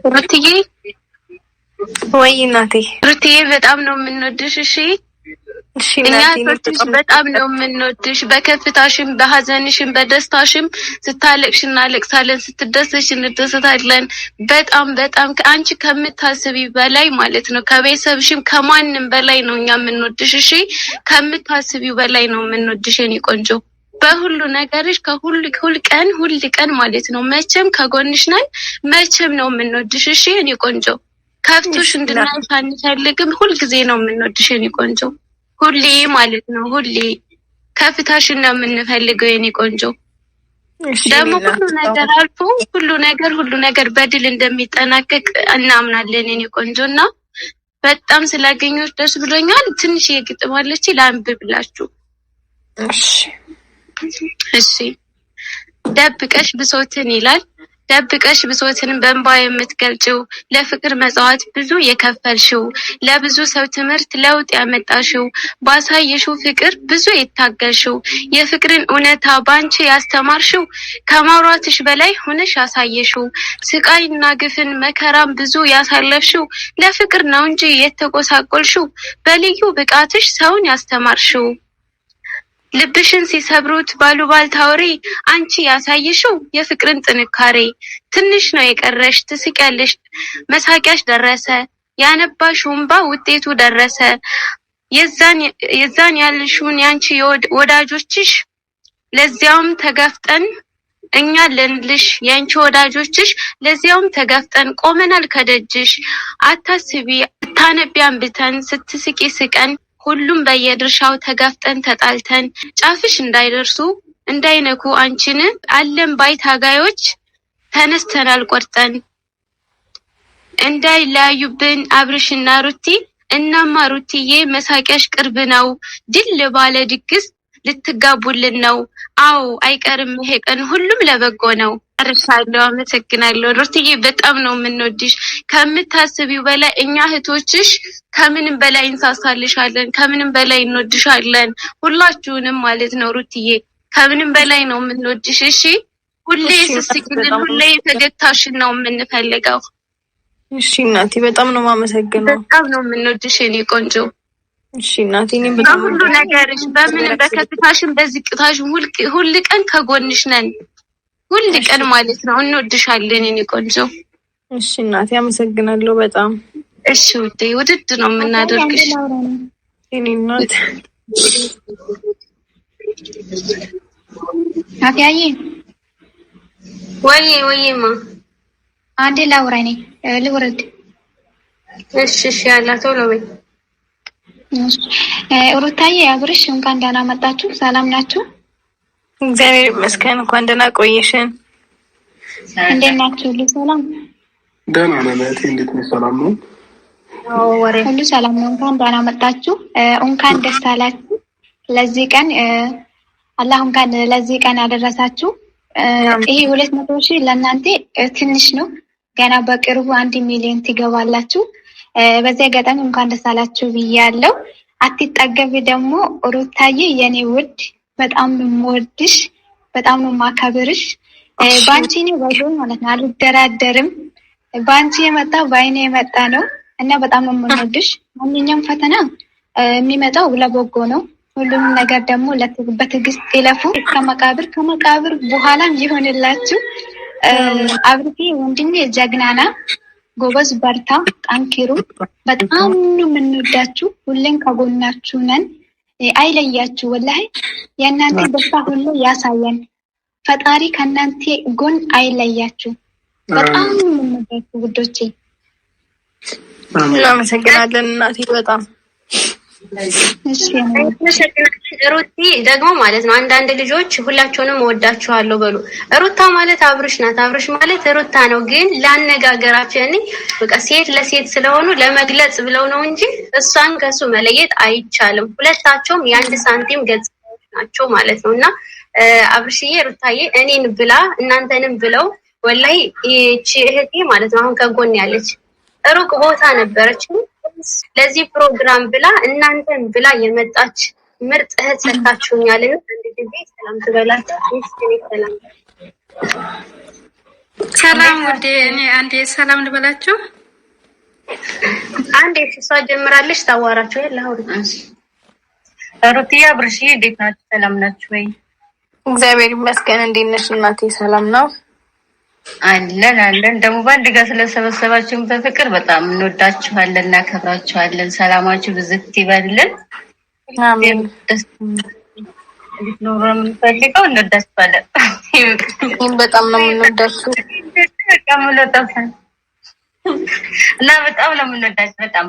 ሩትዬ ወይ እናቴ ሩትዬ በጣም ነው የምንወድሽ። እሺ እኛ በጣም ነው የምንወድሽ። በከፍታሽም በሐዘንሽም በደስታሽም ስታለቅሽ እናለቅሳለን፣ ስትደሰሽ እንደሰታለን። በጣም በጣም አንቺ ከምታስቢ በላይ ማለት ነው። ከቤተሰብሽም ከማንም በላይ ነው እኛ የምንወድሽ። እሺ ከምታስቢው በላይ ነው የምንወድሽ የኔ ቆንጆ። በሁሉ ነገርሽ ሁል ቀን ማለት ነው። መቼም ከጎንሽ ነን፣ መቼም ነው የምንወድሽ። እሺ የኔ ቆንጆ ከፍቶሽ እንድናይሽ አንፈልግም። ሁል ጊዜ ነው የምንወድሽ የኔ ቆንጆ። ሁሌ ማለት ነው ሁሌ ከፍታሽን ነው የምንፈልገው የኔ ቆንጆ። ደግሞ ሁሉ ነገር በድል እንደሚጠናቀቅ እናምናለን የኔ ቆንጆና በጣም ስላገኘሁሽ ደስ ብሎኛል። ትንሽ የግጥም አለች ላንብብላችሁ። እሺ ደብቀሽ ብሶትን ይላል። ደብቀሽ ብሶትንም በእንባ የምትገልጪው ለፍቅር መጽዋት ብዙ የከፈልሽው ለብዙ ሰው ትምህርት ለውጥ ያመጣሽው ባሳየሽው ፍቅር ብዙ የታገልሽው የፍቅርን እውነታ ባንቺ ያስተማርሽው ከማውራትሽ በላይ ሆነሽ ያሳየሽው ስቃይና ግፍን መከራም ብዙ ያሳለፍሽው ለፍቅር ነው እንጂ የተጎሳቆልሽው በልዩ ብቃትሽ ሰውን ያስተማርሽው ልብሽን ሲሰብሩት ባሉባልታ ወሬ አንቺ ያሳየሽው የፍቅርን ጥንካሬ ትንሽ ነው የቀረሽ ትስቂያለሽ መሳቂያሽ ደረሰ ያነባሽው እንባ ውጤቱ ደረሰ የዛን ያልሽውን ያንቺ ወዳጆችሽ ለዚያውም ተጋፍጠን እኛ ለንልሽ ያንቺ ወዳጆችሽ ለዚያውም ተጋፍጠን ቆመናል ከደጅሽ አታስቢ ታነቢያን ብተን ስትስቂ ስቀን ሁሉም በየድርሻው ተጋፍጠን ተጣልተን ጫፍሽ እንዳይደርሱ እንዳይነኩ አንቺን አለም ባይ ታጋዮች ተነስተናል ቆርጠን እንዳይለያዩብን አብርሽና ሩቲ እናማ ሩቲዬ መሳቂያሽ ቅርብ ነው ድል ባለ ድግስ ልትጋቡልን ነው አው አይቀርም ይሄ ቀን ሁሉም ለበጎ ነው። አርሻለሁ አመሰግናለሁ ሩቲዬ በጣም ነው የምንወድሽ ከምታስቢው በላይ እኛ እህቶችሽ ከምንም በላይ እንሳሳልሻለን ከምንም በላይ እንወድሻለን ሁላችሁንም ማለት ነው ሩቲዬ ከምንም በላይ ነው የምንወድሽ። እሺ ሁሌ ስስቂልን ሁሌ ፈገግታሽን ነው የምንፈልገው። እሺ እናቴ በጣም ነው ማመሰግነው በጣም ነው የምንወድሽ የኔ ቆንጆ። እሺ እናቴ እኔም በጣም ሁሉ ነገርሽ በምን በከፍታሽም በዝቅታሽም ሁል ቀን ከጎንሽ ነን ሁል ቀን ማለት ነው እንወድሻለን የኔ ቆንጆ። እሺ እናቴ አመሰግናለሁ በጣም። እሺ ውዴ ውድድ ነው የምናደርግሽ የኔ እናት። አፍያዬ ወይማ አንዴ ላውራኔ ልውረድ። እሺ ያላ ቶሎ በይ። ሩታዬ አብርሽ እንኳን ደህና መጣችሁ። ሰላም ናችሁ? እግዚአብሔር ይመስገን። እንኳን ደህና ቆየሽን። እንዴት ናችሁ? ሁሉ ሰላም? ደህና ነን። እንዴት ነው? ሰላም ነው? ሁሉ ሰላም ነው። እንኳን ደህና መጣችሁ። እንኳን ደስ አላችሁ ለዚህ ቀን። አላህ እንኳን ለዚህ ቀን አደረሳችሁ። ይሄ 200,000 ለእናንተ ትንሽ ነው። ገና በቅርቡ 1 ሚሊዮን ትገባላችሁ። በዚህ አጋጣሚ እንኳን ደስ አላችሁ ብያለሁ። አትጠገብ ደግሞ ሩታዬ የኔ ውድ በጣም ነው የምወድሽ፣ በጣም ነው የማከብርሽ። ባንቺ ነው ወይስ ማለት ነው አልደራደርም። ባንቺ የመጣ ባይኔ የመጣ ነው እና በጣም ነው የምወድሽ። ማንኛውም ፈተና የሚመጣው ለበጎ ነው። ሁሉም ነገር ደግሞ በትዕግስት ይለፉ። ከመቃብር በኋላም ይሆንላችሁ። አብርቴ ወንድሜ ጀግናና ጎበዝ፣ በርታ፣ ጠንክሩ። በጣም ነው የምንወዳችሁ። ሁሌም ከጎናችሁ ነን። አይለያችሁ። ወላሂ የእናንተ ደስታ ሁሉ ያሳየን። ፈጣሪ ከእናንተ ጎን አይለያችሁ። በጣም ነው የምንወዳችሁ ውዶቼ። እናመሰግናለን እናቴ በጣም። ሩቲ ደግሞ ማለት ነው አንዳንድ ልጆች ሁላችሁንም ወዳችኋለሁ በሉ። ሩታ ማለት አብርሽ ናት፣ አብርሽ ማለት ሩታ ነው። ግን ላነጋገራችን በቃ ሴት ለሴት ስለሆኑ ለመግለጽ ብለው ነው እንጂ እሷን ከሱ መለየት አይቻልም። ሁለታቸውም የአንድ ሳንቲም ገጽታዎች ናቸው ማለት ነውና አብርሽዬ ሩታዬ እኔን ብላ እናንተንም ብለው ወላይ እቺ እህቴ ማለት ነው አሁን ከጎን ያለች ሩቅ ቦታ ነበረች። ለዚህ ፕሮግራም ብላ እናንተን ብላ የመጣች ምርጥ እህት ሰጣችሁኛልና አንድ ጊዜ ሰላም ትበላችሁ። ሰላም ሰላም ውዴ፣ እኔ አንዴ ሰላም ልበላችሁ። አንዴ እሷ ጀምራለች ታዋራችሁ ያለው ሩትዬ አብርሽዬ እንዴት ናችሁ? ሰላም ናችሁ ወይ? እግዚአብሔር ይመስገን። እንዴት ነሽ እናቴ? ሰላም ነው አለን። ደግሞ በአንድ ጋር ስለሰበሰባችሁን በፍቅር በጣም እንወዳችኋለን፣ እናከብራችኋለን። ሰላማችሁ ብዝት ይበልልን። አሜን። ኖሮ የምንፈልገው እንወዳችኋለን። በጣም ነው የምንወዳችሁ እና በጣም ነው የምንወዳችሁ። በጣም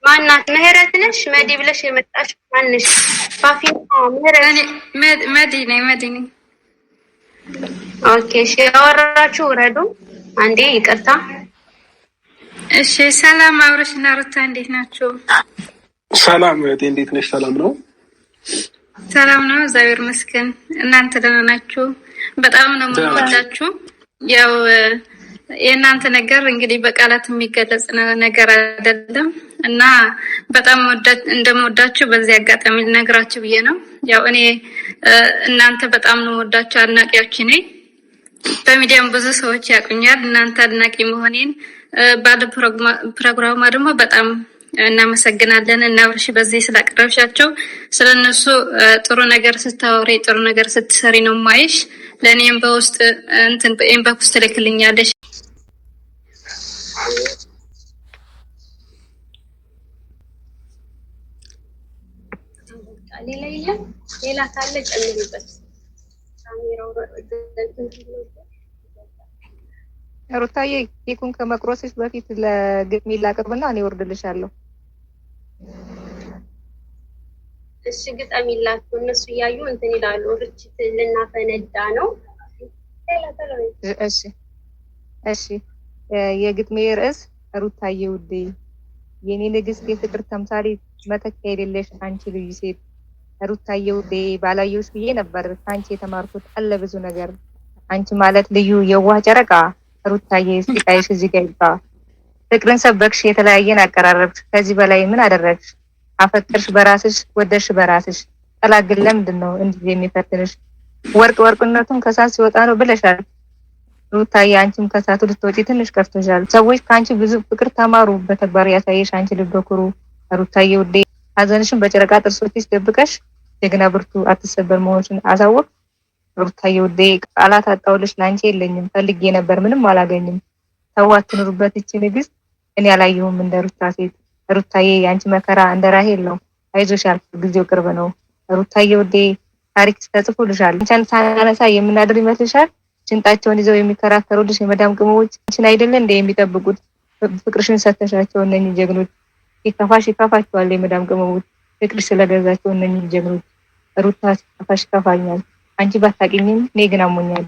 ማናት? ምህረት ነሽ? መዲ ብለሽ የመጣሽ ማንሽ? ፋፊ ምህረት? መዲ ነኝ። ኦኬ እሺ፣ ያወራችሁ ውረዱ። አንዴ ይቅርታ። እሺ፣ ሰላም አብረሽና ሩታ እንዴት ናችሁ? ሰላም እህቴ፣ እንዴት ነሽ? ሰላም ነው። ሰላም ነው፣ እግዚአብሔር ይመስገን። እናንተ ደህና ናችሁ? በጣም ነው የምወዳችሁ። ያው የእናንተ ነገር እንግዲህ በቃላት የሚገለጽ ነገር አይደለም እና በጣም እንደምወዳችሁ በዚህ አጋጣሚ ልነግራችሁ ብዬ ነው። ያው እኔ እናንተ በጣም ነው የምወዳችሁ፣ አድናቂያችሁ ነኝ። በሚዲያም ብዙ ሰዎች ያውቁኛል እናንተ አድናቂ መሆኔን። ባለ ፕሮግራማ ደግሞ በጣም እናመሰግናለን እና አብርሽ በዚህ ስላቀረብሻቸው ስለነሱ ጥሩ ነገር ስታወሪ ጥሩ ነገር ስትሰሪ ነው ማይሽ። ለኔም በውስጥ በኢንቦክስ ትልክልኛለሽ። ሌላ ካለ ጨምሩበት። ሩታዬ ኬኩን ከመቁረስሽ በፊት ለግጥሚ ላቅርብና እኔ ወርድልሻለሁ። እሺ ግጠሚላችሁ። እነሱ እያዩ እንትን ይላሉ። ርችት ልናፈነዳ ነው። እሺ የግጥሜ ርዕስ ሩታዬ ውዴ፣ የኔ ንግስት፣ የፍቅር ተምሳሌ፣ መተኪያ የሌለሽ አንቺ ልዩ ሴት። ሩታዬ ውዴ፣ ባላየሁሽ ብዬ ነበር ከአንቺ የተማርኩት አለ ብዙ ነገር። አንቺ ማለት ልዩ የዋህ ጨረቃ። ሩታዬ ስቃይሽ እዚህ ጋር ይብቃ። ፍቅርን ሰበክሽ፣ የተለያየን አቀራረብሽ። ከዚህ በላይ ምን አደረግሽ? አፈቅርሽ በራስሽ፣ ወደሽ በራስሽ። ጠላት ግን ለምንድን ነው እንዲህ የሚፈትንሽ? ወርቅነቱን ከሳት ሲወጣ ነው ብለሻል ሩታዬ። አንቺም ከሳቱ ልትወጪ ትንሽ ቀርቶሻል። ሰዎች ከአንቺ ብዙ ፍቅር ተማሩ፣ በተግባር ያሳየሽ አንቺ ልበ ኩሩ። ሩታዬ ውዴ፣ ሀዘንሽን በጨረቃ ጥርሶችሽ ደብቀሽ ጀግና ብርቱ አትሰበር መሆንሽን አሳወቅ። ሩታዬ ውዴ፣ ቃላት አጣውልሽ፣ ላንቺ የለኝም። ፈልጌ ነበር ምንም አላገኝም። ተው አትኑሩበት ይቺ ንግስት፣ እኔ አላየሁም እንደ ሩታ ሴት። ሩታዬ የአንቺ መከራ እንደ ራሄል ነው፣ አይዞሽ ያልፋል ጊዜው ቅርብ ነው። ሩታዬ ውዴ፣ ታሪክ ተጽፎልሻል። አንቺን ሳናነሳ የምናድር ይመስልሻል? ሽንጣቸውን ይዘው የሚከራከሩልሽ የመዳም ቅመሞች አንቺን አይደለ እንደ የሚጠብቁት? ፍቅርሽን ሰተሻቸው እነኚህ ጀግኖች። ይከፋችኋል የመዳም ቅመሞች፣ ፍቅርሽ ስለገዛቸው እነኚህ ጀግኖች። ሩታ ሲከፋሽ ይከፋኛል፣ አንቺ ባታውቂኝም እኔ ግን አሞኛል።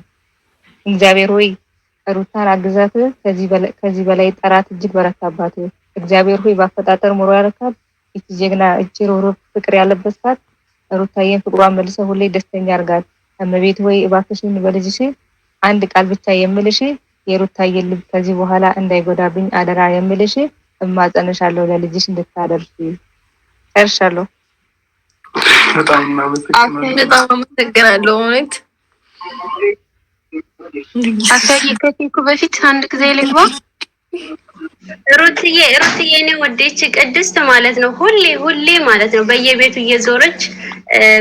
እግዚአብሔር ሆይ ሩታን አግዛት፣ ከዚህ በላይ ጠራት እጅግ በረታባት። እግዚአብሔር ሆይ ባፈጣጠር ሙሮ ያረካት እቺ ጀግና፣ እቺ ሮሮ ፍቅር ያለበት ሰዓት። ሩታዬን ፍቅሯን መልሰ ሁሌ ደስተኛ አርጋት። እመቤት ሆይ እባክሽን በልጅሽ አንድ ቃል ብቻ የምልሽ፣ የሩታዬን ልብ ከዚህ በኋላ እንዳይጎዳብኝ አደራ የምልሽ፣ እማጸንሻለሁ ለልጅሽ እንድታደርሺ። ጨርሻለሁ። በጣም አመሰግናለሁ። እውነት አካዬ ከኬኩ በፊት አንድ ጊዜ ልግባ። ሩትዬ እኔ ወዴች ቅድስት ማለት ነው ሁሌ ማለት ነው በየቤቱ እየዞረች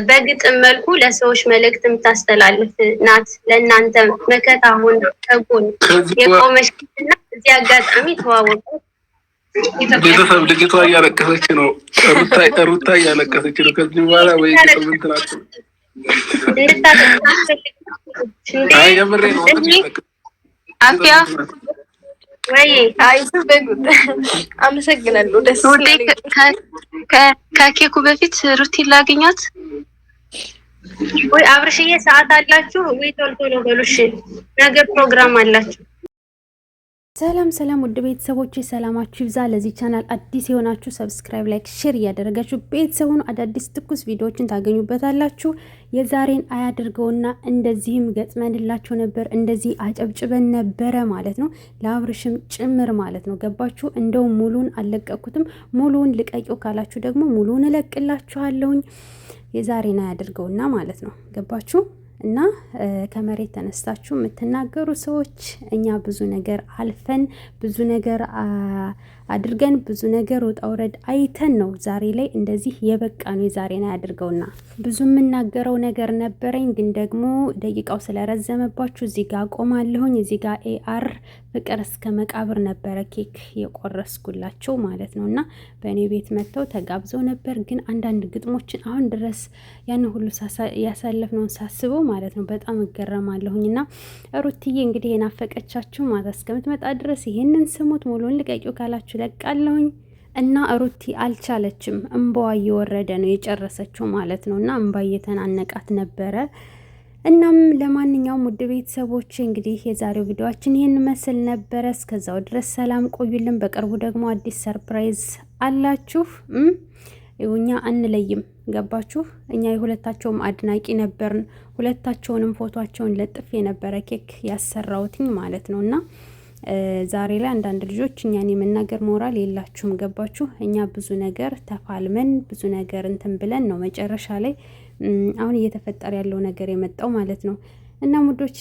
በግጥም መልኩ ለሰዎች መልእክት የምታስተላልፍ ናት። ለእናንተ መከታ ሆነ ተጎን የቆመች እና እዚህ አጋጣሚ ተዋወቁ። ቤተሰብ ልጅቷ እያለቀሰች ነው። ሩታ እያለቀሰች ነው። ከዚህ በኋላ ወይ ግጥም እንትናት አይ የምሬ ነው። አፍያ ወይ አመሰግናለሁ። ደስ ከኬኩ በፊት ሩቲ ላገኛት ወይ? አብርሽዬ ሰዓት አላችሁ ወይ? ቶሎ በሉሽ፣ ነገ ፕሮግራም አላችሁ። ሰላም ውድ ቤተሰቦች ሰላማችሁ ይብዛ። ለዚህ ቻናል አዲስ የሆናችሁ ሰብስክራይብ፣ ላይክ፣ ሼር እያደረጋችሁ ቤተሰቡን አዳዲስ ትኩስ ቪዲዮዎችን ታገኙበታላችሁ። የዛሬን አያድርገውና እንደዚህም ገጥመንላችሁ ነበር፣ እንደዚህ አጨብጭበን ነበረ ማለት ነው፣ ለአብርሽም ጭምር ማለት ነው። ገባችሁ? እንደው ሙሉን አልለቀኩትም። ሙሉን ልቀቂው ካላችሁ ደግሞ ሙሉን እለቅላችኋለሁኝ። የዛሬን አያድርገውና ማለት ነው። ገባችሁ? እና ከመሬት ተነስታችሁ የምትናገሩ ሰዎች እኛ ብዙ ነገር አልፈን ብዙ ነገር አድርገን ብዙ ነገር ወጣ ውረድ አይተን ነው ዛሬ ላይ እንደዚህ የበቃ ነው። የዛሬን አያድርገውና ብዙ የምናገረው ነገር ነበረኝ፣ ግን ደግሞ ደቂቃው ስለረዘመባችሁ እዚህ ጋር አቆማለሁኝ። እዚህ ጋር ኤአር ፍቅር እስከ መቃብር ነበረ ኬክ የቆረስኩላቸው ማለት ነው። እና በእኔ ቤት መጥተው ተጋብዘው ነበር። ግን አንዳንድ ግጥሞችን አሁን ድረስ ያን ሁሉ ያሳለፍነውን ሳስበው ማለት ነው በጣም እገረማለሁኝ። እና ሩትዬ እንግዲህ የናፈቀቻችሁ ማታ እስከምትመጣ ድረስ ይሄንን ስሙት፣ ሙሉን ልቀቂው ካላችሁ ለቃለሁኝ። እና ሩቲ አልቻለችም፣ እንባዋ እየወረደ ነው የጨረሰችው ማለት ነው። እና እንባ እየተናነቃት ነበረ። እናም ለማንኛውም ውድ ቤተሰቦች እንግዲህ የዛሬው ቪዲዮአችን ይህን መስል ነበረ። እስከዛው ድረስ ሰላም ቆዩልን። በቅርቡ ደግሞ አዲስ ሰርፕራይዝ አላችሁ። እኛ አንለይም፣ ገባችሁ? እኛ የሁለታቸውም አድናቂ ነበርን። ሁለታቸውንም ፎቶቸውን ለጥፌ የነበረ ኬክ ያሰራውትኝ ማለት ነው። እና ዛሬ ላይ አንዳንድ ልጆች እኛን የመናገር ሞራል የላችሁም፣ ገባችሁ? እኛ ብዙ ነገር ተፋልመን ብዙ ነገር እንትን ብለን ነው መጨረሻ ላይ አሁን እየተፈጠረ ያለው ነገር የመጣው ማለት ነው። እና ሙዶች